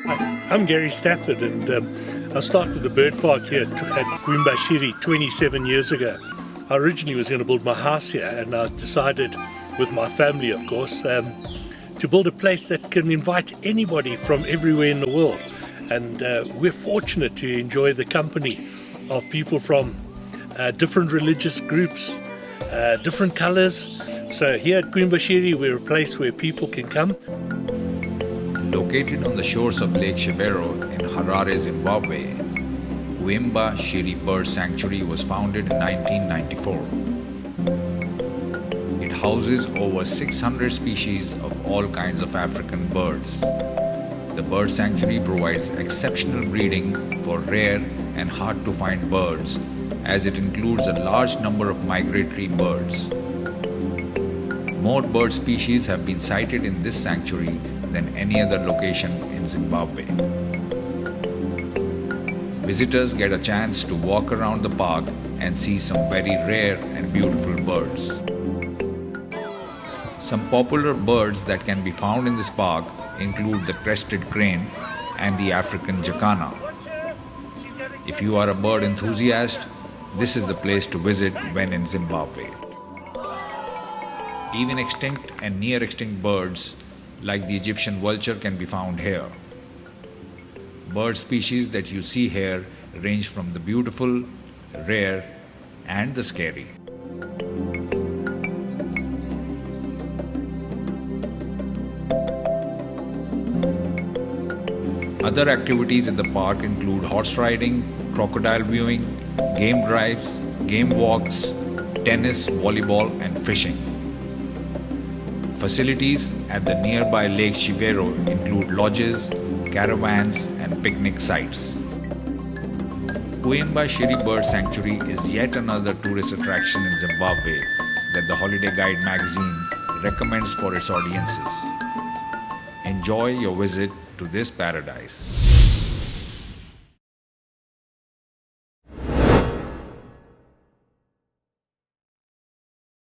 I'm Gary Stafford, and I started the bird park here at Kuimba Shiri 27 years ago. I originally was going to build my house here, and I decided, with my family of course, to build a place that can invite anybody from everywhere in the world. And we're fortunate to enjoy the company of people from different religious groups, different colors. So here at Kuimba Shiri, we're a place where people can come. Located on the shores of Lake Chivero in Harare, Zimbabwe, Kuimba Shiri Bird Sanctuary was founded in 1994. It houses over 600 species of all kinds of African birds. The bird sanctuary provides exceptional breeding for rare and hard-to-find birds, as it includes a large number of migratory birds. More bird species have been sighted in this sanctuary than any other location in Zimbabwe. Visitors get a chance to walk around the park and see some very rare and beautiful birds. Some popular birds that can be found in this park include the crested crane and the African Jacana. If you are a bird enthusiast, this is the place to visit when in Zimbabwe. Even extinct and near extinct birds like the Egyptian vulture can be found here. Bird species that you see here range from the beautiful, rare, and the scary. Other activities in the park include horse riding, crocodile viewing, game drives, game walks, tennis, volleyball, and fishing. Facilities at the nearby Lake Chivero include lodges, caravans, and picnic sites. Kuimba Shiri Bird Sanctuary is yet another tourist attraction in Zimbabwe that the Holiday Guide magazine recommends for its audiences. Enjoy your visit to this paradise.